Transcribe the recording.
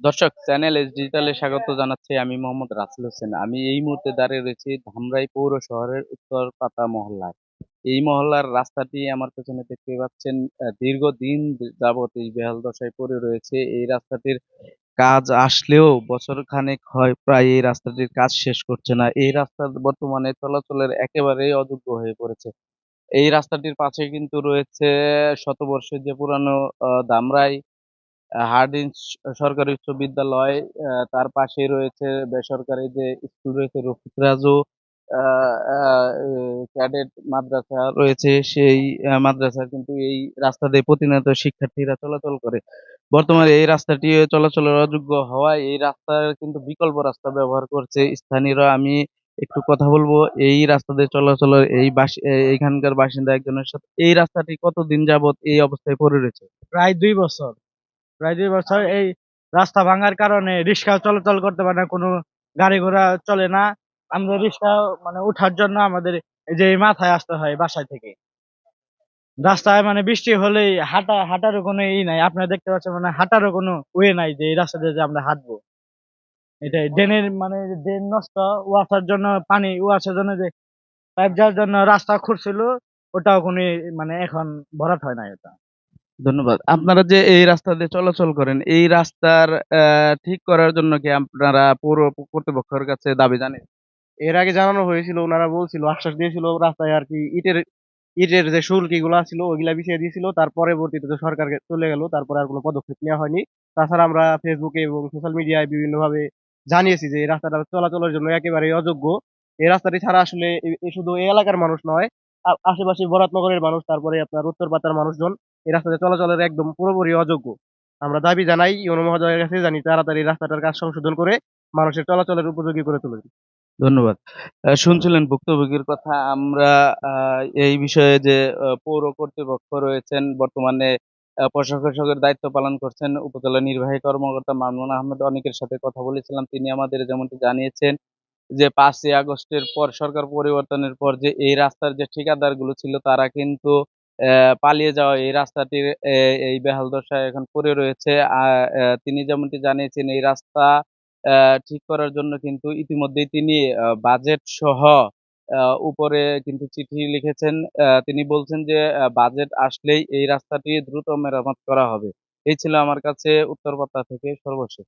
দর্শক, channel S ডিজিটালে স্বাগত জানাচ্ছি। আমি মোহাম্মদ রাসেল হোসেন। আমি এই মুহূর্তে দাঁড়িয়ে রয়েছি ধামরাই পৌর শহরের উত্তরপাতা মহল্লায়। এই মহল্লার রাস্তাটি আমার পেছনে দেখতে পাচ্ছেন, দীর্ঘদিন যাবৎ এই বেহাল দশায় পড়ে রয়েছে। এই রাস্তাটির কাজ আসলেও বছর খানেক হয় প্রায় এই রাস্তাটির কাজ শেষ করছে না। এই রাস্তা বর্তমানে চলাচলের একেবারেই অযোগ্য হয়ে পড়েছে। এই রাস্তাটির পাশে কিন্তু রয়েছে শতবর্ষের যে পুরানো ধামরাই হার্ডিঞ্জ সরকারি উচ্চ বিদ্যালয়, তার পাশেই রয়েছে বেসরকারি যে স্কুল রয়েছে রফিক রাজু আ আ এ ক্যাডেট মাদ্রাসা রয়েছে। সেই মাদ্রাসার কিন্তু এই রাস্তা দিয়ে প্রতিনিয়ত শিক্ষার্থীরা চলাচল করে। বর্তমানে এই রাস্তাটি চলাচলের অযোগ্য হওয়ায় এই রাস্তার কিন্তু বিকল্প রাস্তা ব্যবহার করছে স্থানীয়রা। আমি একটু কথা বলবো এই রাস্তা দিয়ে চলাচলের এইখানকার বাসিন্দা একজনের সাথে। এই রাস্তাটি কতদিন যাবৎ এই অবস্থায় পড়ে রয়েছে? প্রায় ২ বছর। প্রায় ২ বছর এই রাস্তা ভাঙার কারণে রিক্সা চলাচল করতে পারে না, কোনো গাড়ি ঘোড়া চলে না। আমরা রিক্সা মানে উঠার জন্য আমাদের এই যে এই মাথায় আসতে হয় বাসায় থেকে। রাস্তায় মানে বৃষ্টি হলেই হাঁটারও কোনো নাই। আপনারা দেখতে পাচ্ছেন মানে হাঁটারও কোনো ওয়ে নাই যে এই রাস্তা দিয়ে যে আমরা হাঁটবো। এটাই ড্রেনের মানে ড্রেন নষ্ট, ওয়াসার জন্য পানি ওয়াসার জন্য যে পাইপ যাওয়ার জন্য রাস্তা খুঁড়ছিল, ওটাও কোনো মানে এখন ভরাট হয় নাই ওটা। ধন্যবাদ। আপনারা যে এই রাস্তা দিয়ে চলাচল করেন, এই রাস্তার ঠিক করার জন্য কি আপনারা পৌর কর্তৃপক্ষের কাছে দাবি জানিয়েছেন? এর আগে জানানো হয়েছিল, ওনারা বলছিল, আশ্বাস দিয়েছিল রাস্তায় আর কি ইটের ইটের যে শুল্ক গুলা ছিল ওইগুলা বিছিয়ে দিয়েছিল। তার পরবর্তীতে তো সরকার চলে গেল, তারপরে আর কোনো পদক্ষেপ নেওয়া হয়নি। তাছাড়া আমরা ফেসবুকে এবং সোশ্যাল মিডিয়ায় বিভিন্নভাবে জানিয়েছি যে এই রাস্তাটা চলাচলের জন্য একেবারেই অযোগ্য। এই রাস্তাটি ছাড়া আসলে শুধু এই এলাকার মানুষ নয়, আশেপাশে বরাতনগরের মানুষ, তারপরে আপনার উত্তরপাতার মানুষজন এই রাস্তাতে চলাচলের একদম পুরোপুরি অযোগ্য। আমরা দাবি জানাই ইউনো মহোদয়ের কাছে, জানি তাড়াতাড়ি রাস্তাটার কাজ সংশোধন করে মানুষের চলাচলের উপযোগী করে তুলুন। ধন্যবাদ। শুনছিলেন ভুক্তভোগীর কথা। আমরা আ এই বিষয়ে যে পৌর কর্তৃপক্ষ রয়েছেন বর্তমানে প্রশাসকের দায়িত্ব পালন করছেন উপজেলা নির্বাহী কর্মকর্তা মামুন আহমেদ, অনেকের সাথে কথা বলেছিলাম। তিনি আমাদের যেমনটি জানিয়েছেন যে ৫ই আগস্টের পর সরকার পরিবর্তনের পর যে এই রাস্তার যে ঠিকাদারগুলো ছিল তারা কিন্তু পালিয়ে যাওয়া এই রাস্তাটির এই বেহাল দশায় এখন পড়ে রয়েছে। আ তিনি যেমনটি জানিয়েছেন এই রাস্তা অ্যা ঠিক করার জন্য কিন্তু ইতিমধ্যেই তিনি বাজেট সহ উপরে কিন্তু চিঠি লিখেছেন। তিনি বলছেন যে বাজেট আসলেই এই রাস্তাটি দ্রুত মেরামত করা হবে। এই ছিল আমার কাছে উত্তরপাড়া থেকে সর্বশেষ।